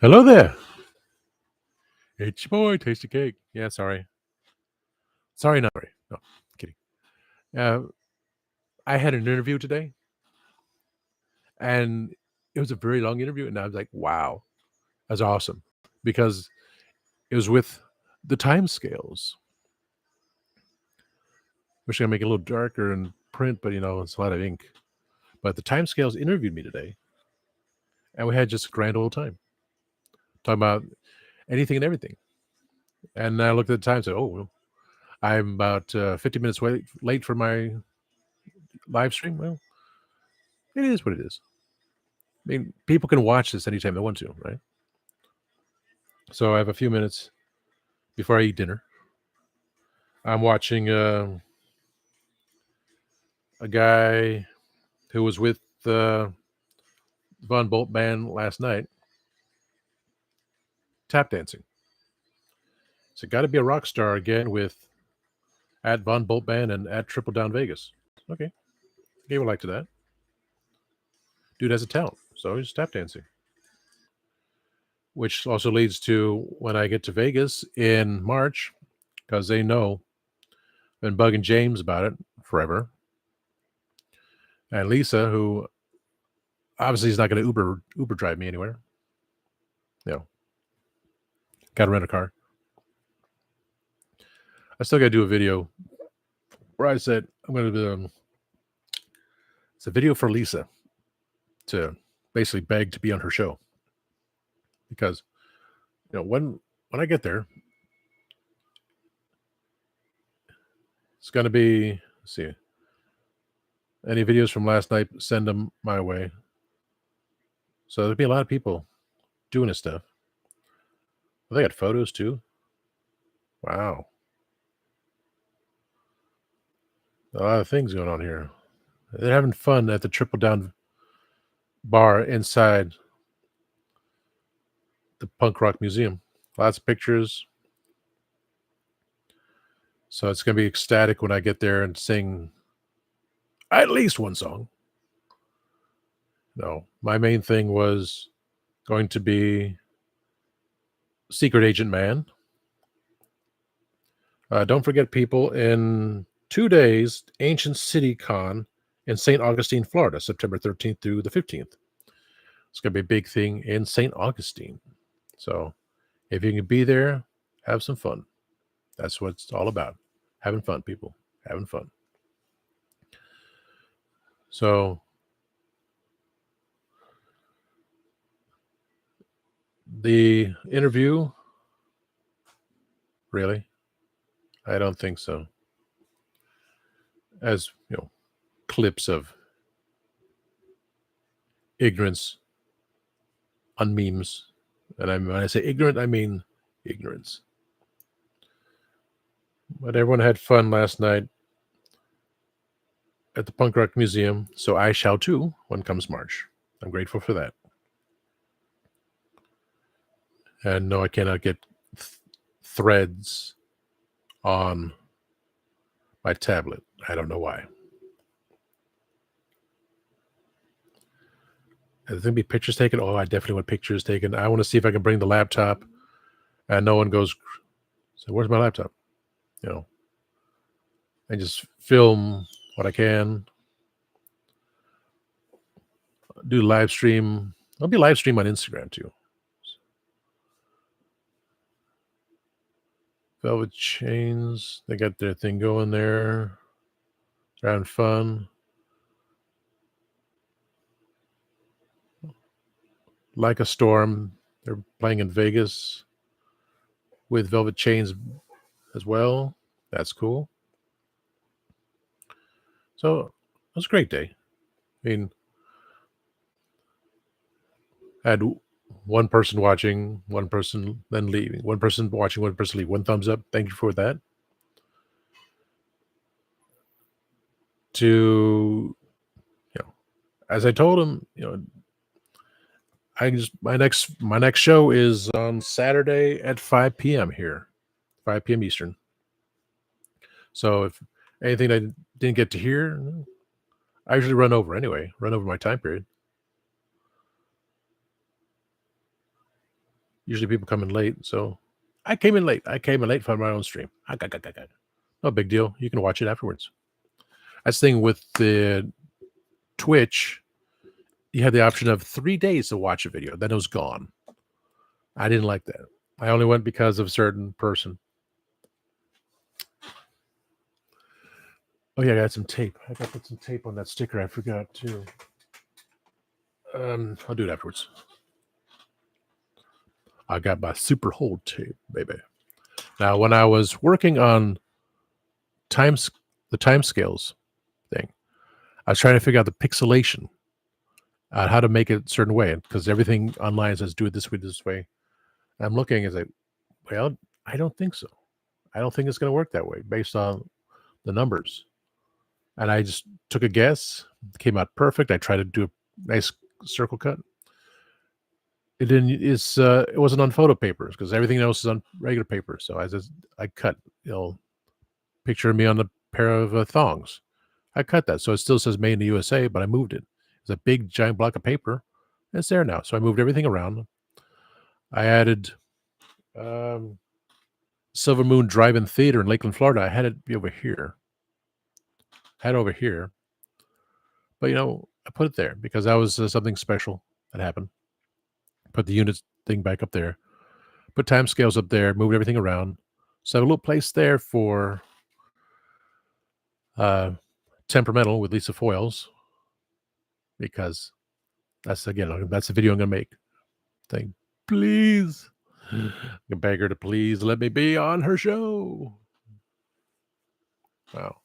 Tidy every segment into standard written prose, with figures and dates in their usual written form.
Hello there. It's your boy, Tasty Cake. Yeah, sorry. Sorry, not sorry. No, kidding. Uh, I had an interview today, and it was a very long interview, and I was like, wow, that's awesome. Because it was with the time scales, which I make it a little darker in print, but it's a lot of ink. But the time scales interviewed me today, and we had just a grand old time talking about anything and everything. And I looked at the time and said, oh, well, I'm about 50 minutes late for my live stream. Well, it is what it is. I mean, people can watch this anytime they want to, right? So I have a few minutes before I eat dinner. I'm watching a guy who was with the Von Bolt band last night tap dancing. So got to be a rock star again with at Von Bolt band and at Triple Down Vegas. Okay, gave a like to that. Dude has a talent, so he's tap dancing. Which also leads to when I get to Vegas in March, because they know I've been bugging James about it forever. And Lisa, who obviously is not going to Uber drive me anywhere. Got to rent a car. I still got to do a video where I said I'm going to. It's a video for Lisa to basically beg to be on her show because when I get there, it's going to be. Let's see, any videos from last night, send them my way. So there'll be a lot of people doing this stuff. Well, they got photos too. Wow, a lot of things going on here. They're having fun at the Triple Down bar inside the Punk Rock Museum. Lots of pictures. So it's going to be ecstatic when I get there and sing at least one song. No, my main thing was going to be Secret Agent Man. Don't forget, people, in 2 days, Ancient City Con in St. Augustine, Florida, September 13th through the 15th. It's going to be a big thing in St. Augustine. So if you can be there, have some fun. That's what it's all about. Having fun, people. Having fun. So the interview, really? I don't think so. As clips of ignorance on memes. And when I say ignorant, I mean ignorance. But everyone had fun last night at the Punk Rock Museum, so I shall too when comes March. I'm grateful for that. And no, I cannot get threads on my tablet. I don't know why. There's going to be pictures taken. Oh, I definitely want pictures taken. I want to see if I can bring the laptop and no one goes, so where's my laptop? And just film what I can. Do live stream. I'll be live stream on Instagram too. Velvet Chains. They got their thing going there. They're having fun. Like a Storm. They're playing in Vegas with Velvet Chains as well. That's cool. So it was a great day. I mean, I had one person watching, one person then leaving, one person watching, one person leaving. One thumbs up. Thank you for that. To as I told him, my next show is on Saturday at 5 p.m. here, 5 p.m. Eastern. So if anything I didn't get to hear, I usually run over my time period. Usually people come in late, so I came in late. I came in late for my own stream. No big deal. You can watch it afterwards. That's the thing with the Twitch. You had the option of 3 days to watch a video, then it was gone. I didn't like that. I only went because of a certain person. Oh yeah, I got some tape. I got to put some tape on that sticker. I forgot too. I'll do it afterwards. I got my super hold tape, baby. Now, when I was working on the time scales thing, I was trying to figure out the pixelation, how to make it a certain way, because everything online says do it this way, this way. I'm looking, it's like, well, I don't think so. I don't think it's going to work that way based on the numbers. And I just took a guess. It came out perfect. I tried to do a nice circle cut. It didn't. It wasn't on photo papers because everything else is on regular paper. So I cut, picture of me on a pair of thongs. I cut that, so it still says made in the USA, but I moved it. It's a big giant block of paper. It's there now. So I moved everything around. I added Silver Moon Drive-In Theater in Lakeland, Florida. I had it be over here. But I put it there because that was something special that happened. Put the units thing back up there. Put time scales up there. Moved everything around. So I have a little place there for Temperamental with Lisa Foyles, because that's the video I'm gonna make. Thing, please. I can beg her to please let me be on her show. Wow.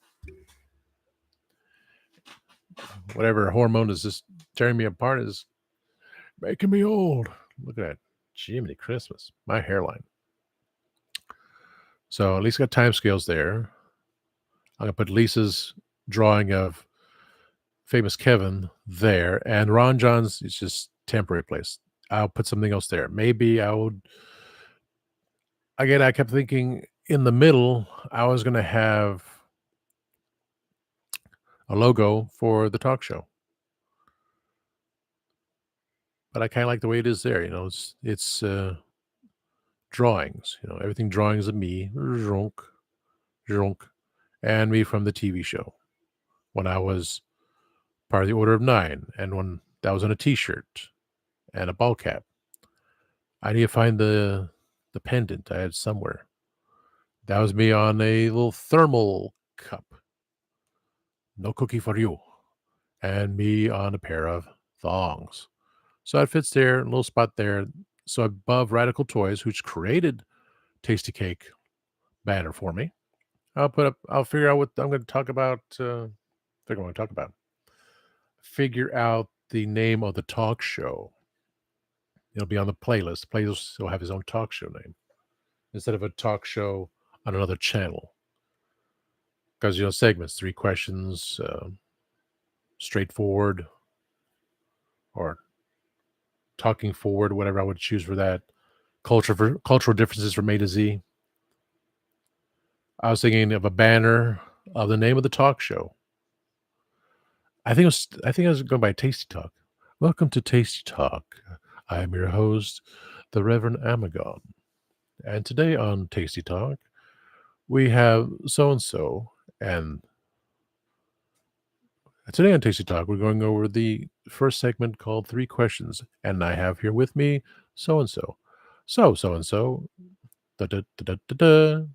Whatever hormone is just tearing me apart is making me old. Look at that. Jiminy Christmas. My hairline. So at least got time scales there. I'm gonna put Lisa's drawing of Famous Kevin there, and Ron John's is just temporary place. I'll put something else there. Maybe I would. Again, I kept thinking in the middle, I was going to have a logo for the talk show, but I kind of like the way it is there. It's drawings. Everything drawings of me, Zhonk, Zhonk, and me from the TV show when I was part of the Order of Nine, and when that was on a T-shirt and a ball cap. I need to find the pendant I had somewhere. That was me on a little thermal cup. No cookie for you. And me on a pair of thongs. So it fits there, a little spot there. So above Radical Toys, which created Tasty Cake banner for me, I'll figure out what I'm going to talk about. Figure out the name of the talk show. It'll be on the playlist. The playlist will have his own talk show name instead of a talk show on another channel. Because, segments, 3 questions, straightforward, or talking forward, whatever I would choose for that. Cultural differences from A to Z. I was thinking of a banner of the name of the talk show. I think I was going by Tasty Talk. Welcome to Tasty Talk. I am your host, the Reverend Amagon. And today on Tasty Talk, we have so-and-so. And today on Tasty Talk, we're going over the first segment called 3 Questions. And I have here with me so-and-so. So-and-so. Da-da-da-da-da-da.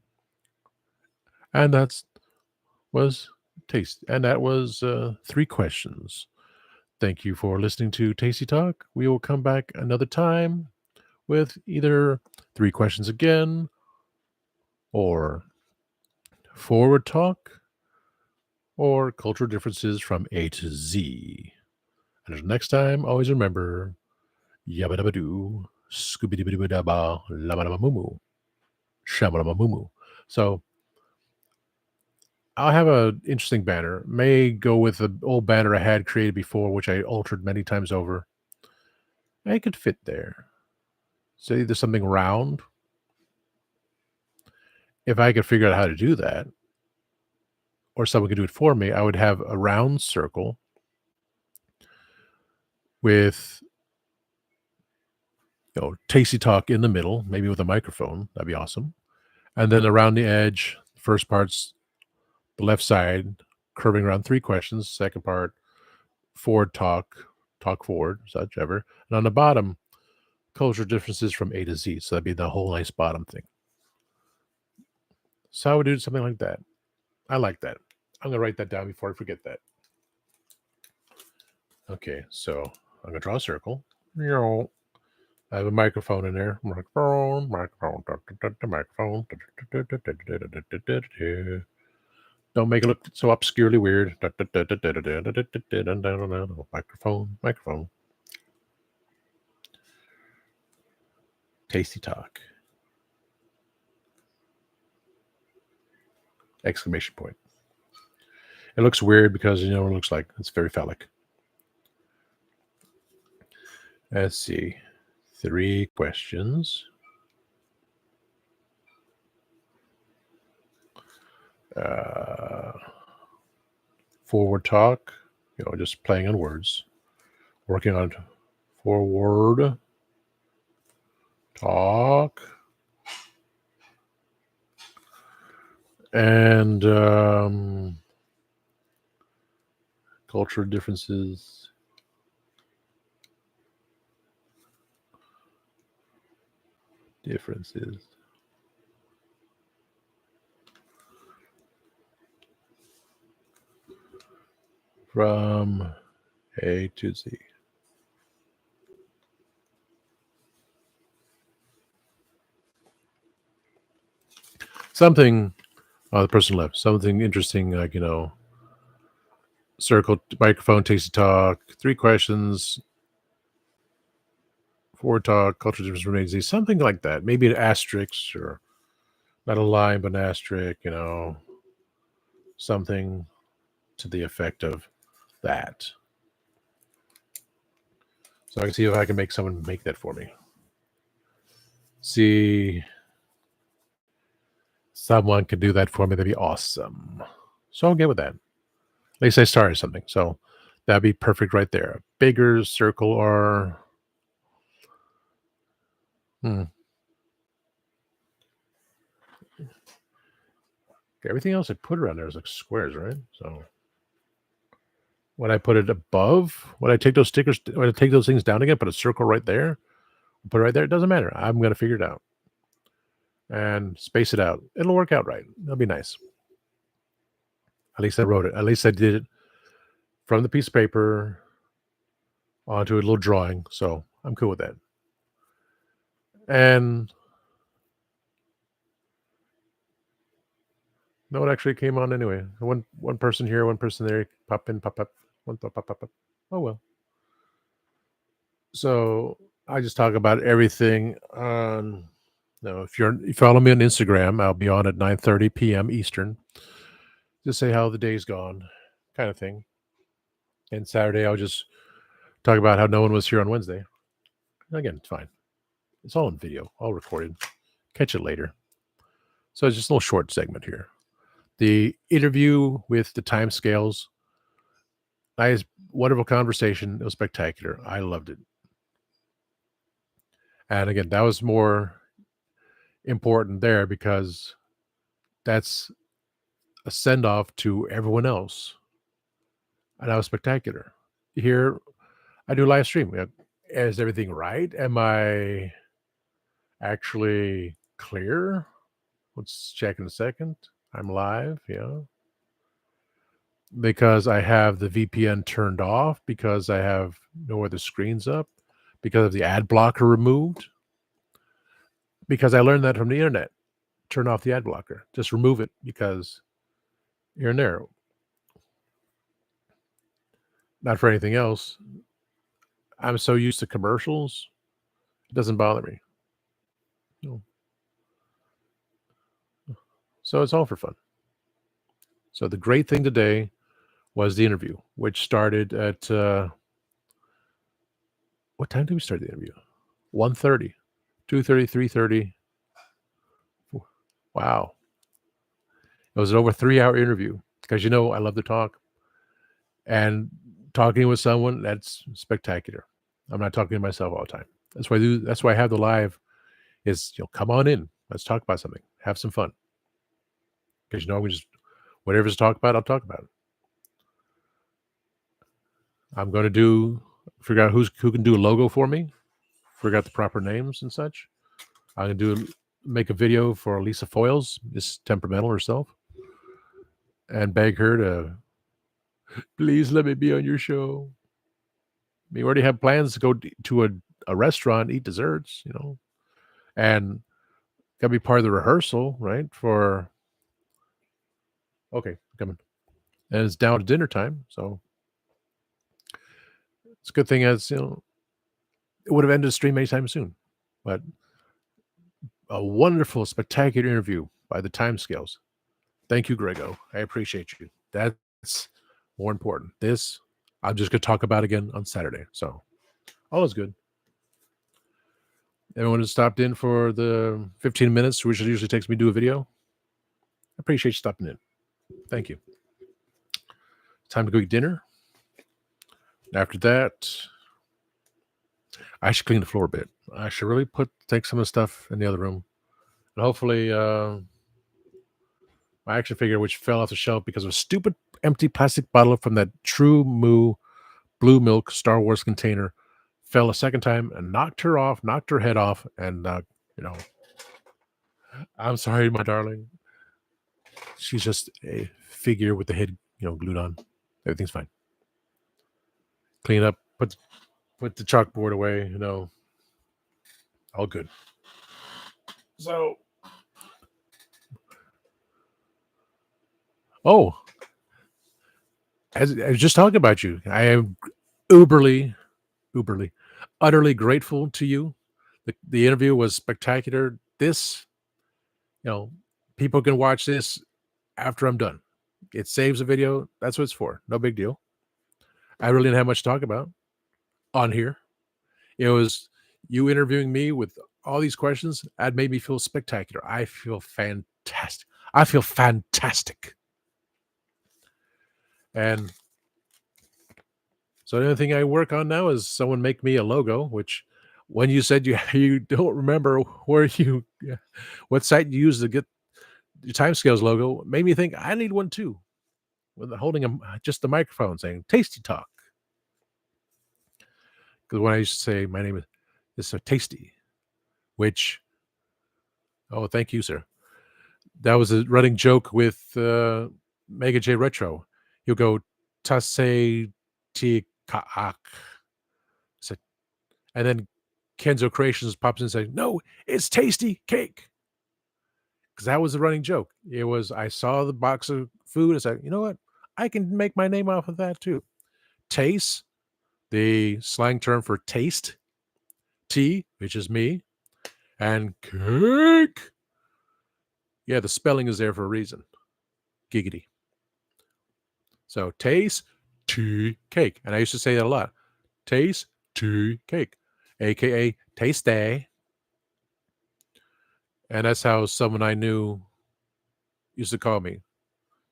And that was 3 questions. Thank you for listening to Tasty Talk. We will come back another time with either 3 questions again or forward talk or cultural differences from A to Z. And until next time, always remember, yabba dabba doo, scooby dibba dibba dabba, labba dabba moo moo, shabba dabba moo moo. So I'll have an interesting banner. May go with the old banner I had created before, which I altered many times over. It could fit there. So either something round. If I could figure out how to do that, or someone could do it for me, I would have a round circle with tasty talk in the middle, maybe with a microphone. That'd be awesome. And then around the edge, first part's the left side, curving around 3 questions. Second part, forward talk forward, such ever. And on the bottom, cultural differences from A to Z. So that'd be the whole nice bottom thing. So I would do something like that. I like that. I'm gonna write that down before I forget that. Okay, so I'm gonna draw a circle. I have a microphone in there. Microphone. Don't make it look so obscurely weird. Microphone. Tasty talk. Exclamation point. It looks weird because it looks like it's very phallic. Let's see. 3 questions. Forward talk, just playing on words. Working on forward talk. And cultural differences. From A to Z. Something, the person left. Something interesting, like, circle, microphone, tasty talk, 3 questions, forward talk, cultural difference from A to Z. Something like that. Maybe an asterisk, or not a line, but an asterisk, something to the effect of that. So I can see if I can make someone make that for me. See, someone could do that for me. That'd be awesome. So I'll get with that. At least I started something. So that'd be perfect right there. A bigger circle or everything else I put around there is like squares, right? So when I put it above, when I take those stickers, when I take those things down again, put a circle right there, put it right there. It doesn't matter. I'm going to figure it out and space it out. It'll work out right. That'll be nice. At least I wrote it. At least I did it from the piece of paper onto a little drawing. So I'm cool with that. And no, it actually came on anyway. One person here, one person there, pop in, pop up, one pop, pop, pop, pop. Oh well. So I just talk about everything on. No, if you follow me on Instagram, I'll be on at 9:30 p.m. Eastern. Just say how the day's gone, kind of thing. And Saturday, I'll just talk about how no one was here on Wednesday. Again, it's fine. It's all in video, all recorded. Catch it later. So it's just a little short segment here. The interview with the time scales, nice, wonderful conversation. It was spectacular. I loved it. And again, that was more important there because that's a send off to everyone else. And that was spectacular. Here, I do live stream. Is everything right? Am I actually clear? Let's check in a second. I'm live, yeah. Because I have the VPN turned off, because I have no other screens up, because of the ad blocker removed. Because I learned that from the internet. Turn off the ad blocker. Just remove it because you're in there. Not for anything else. I'm so used to commercials, it doesn't bother me. No. So it's all for fun. So the great thing today was the interview, which started at what time did we start the interview? 1:30, 2:30, 3:30. Wow. It was an over 3-hour interview because I love to talk. And talking with someone, that's spectacular. I'm not talking to myself all the time. That's why I have the live is, come on in. Let's talk about something. Have some fun. Because we just whatever's to talk about, I'll talk about it. I'm going to figure out who can do a logo for me, figure out the proper names and such. I'm going to make a video for Lisa Foyles, Miss Temperamental herself, and beg her to please let me be on your show. We already have plans to go to a restaurant, eat desserts, and got to be part of the rehearsal, right? Okay, coming. And it's down to dinner time. So it's a good thing as, it would have ended the stream anytime soon. But a wonderful, spectacular interview by the timescales. Thank you, Grego. I appreciate you. That's more important. This, I'm just going to talk about again on Saturday. So all is good. Everyone who stopped in for the 15 minutes, which it usually takes me to do a video, I appreciate you stopping in. Thank you. Time to go eat dinner. After that, I should clean the floor a bit. I should really take some of the stuff in the other room. And hopefully, my action figure, which fell off the shelf because of a stupid empty plastic bottle from that True Moo Blue Milk Star Wars container, fell a second time and knocked her head off. And, I'm sorry, my darling. She's just a figure with the head, glued on. Everything's fine. Clean up, put the chalkboard away, all good. So, as I was just talking about you, I am uberly, utterly grateful to you. The interview was spectacular. This, people can watch this after I'm done. It saves a video. That's what it's for. No big deal. I really didn't have much to talk about on here. It was you interviewing me with all these questions. That made me feel spectacular. I feel fantastic. And so the only thing I work on now is someone make me a logo, which when you said you don't remember what site you used to get your timescales logo, made me think I need one too. With holding just the microphone saying Tasty Talk. Because when I used to say my name is so tasty, which, oh, thank you, sir. That was a running joke with Mega J Retro. He'll go Tase Tikaak. And then Kenzo Creations pops in and says, no, it's Tasty Cake. Because that was the running joke. It was, I saw the box of food. I said, you know what? I can make my name off of that too. Taste, the slang term for taste. T, which is me. And cake. Yeah, the spelling is there for a reason. Giggity. So taste, tea, cake. And I used to say that a lot. Taste, tea, cake. AKA tasty. And that's how someone I knew used to call me.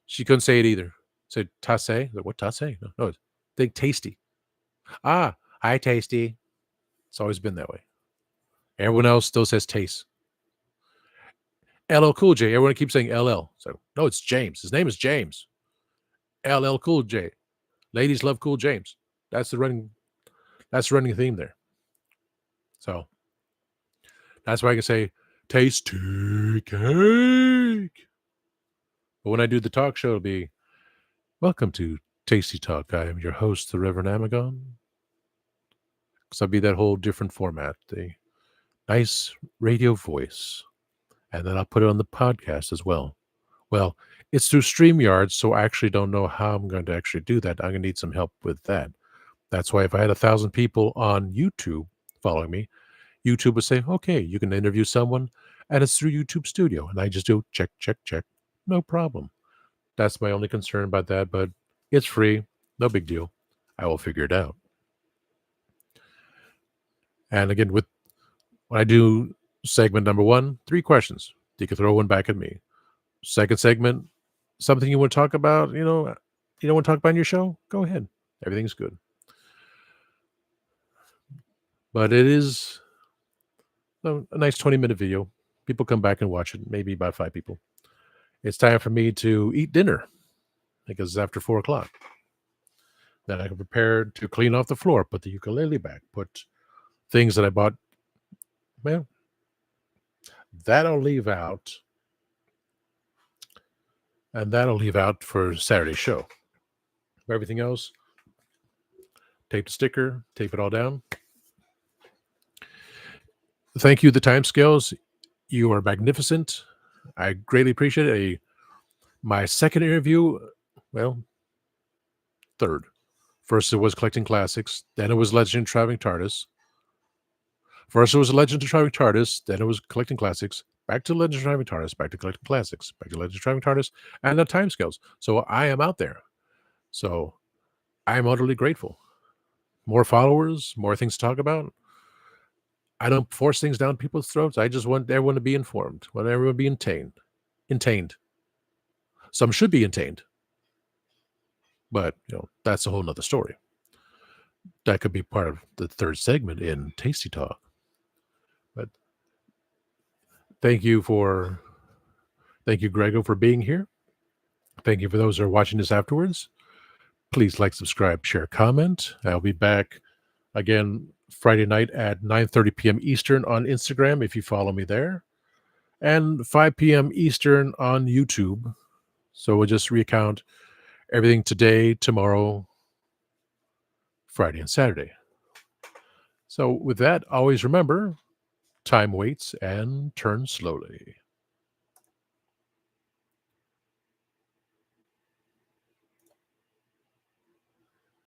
She couldn't say it either. Said tasse. Like, what tasse? No, think tasty. Ah, hi, tasty. It's always been that way. Everyone else still says taste. LL Cool J. Everyone keeps saying LL. So no, it's James. His name is James. LL Cool J. Ladies love Cool James. That's the running theme there. So that's why I can say tasty cake. But when I do the talk show, it'll be welcome to Tasty Talk. I am your host, the Reverend Amagon. Because I'll be that whole different format, the nice radio voice. And then I'll put it on the podcast as well. Well, it's through StreamYard, so I actually don't know how I'm going to actually do that. I'm going to need some help with that. That's why if I had 1,000 people on YouTube following me, YouTube would say, okay, you can interview someone, and it's through YouTube Studio. And I just do check. No problem. That's my only concern about that, but it's free. No big deal. I will figure it out. And again, when I do segment number 1, 3 questions. You can throw one back at me. Second segment, something you want to talk about, you don't want to talk about in your show? Go ahead. Everything's good. But it is So a nice 20-minute video. People come back and watch it, maybe about 5 people. It's time for me to eat dinner because it's after 4 o'clock. Then I can prepare to clean off the floor, put the ukulele back, put things that I bought. Well, that I'll leave out, and that'll leave out for Saturday's show. For everything else, tape the sticker, tape it all down. Thank you, the time scales. You are magnificent. I greatly appreciate it. My second interview, well, third. First, it was collecting classics. Then it was Legend of Traveling TARDIS. First, it was Legend of Traveling TARDIS. Then it was collecting classics. Back to Legend of Traveling TARDIS. Back to collecting classics. Back to Legend of Traveling TARDIS. And the timescales. So I am out there. So I am utterly grateful. More followers, more things to talk about. I don't force things down people's throats. I just want everyone to be informed. Want everyone to be entertained. Entertained. Some should be entertained. But, that's a whole nother story. That could be part of the third segment in Tasty Talk. But thank you, Grego, for being here. Thank you for those who are watching this afterwards. Please like, subscribe, share, comment. I'll be back again Friday night at 9:30 p.m. Eastern on Instagram if you follow me there, and 5 p.m. Eastern on YouTube. So we'll just recount everything today, tomorrow, Friday, and Saturday. So with that, always remember, time waits and turns slowly.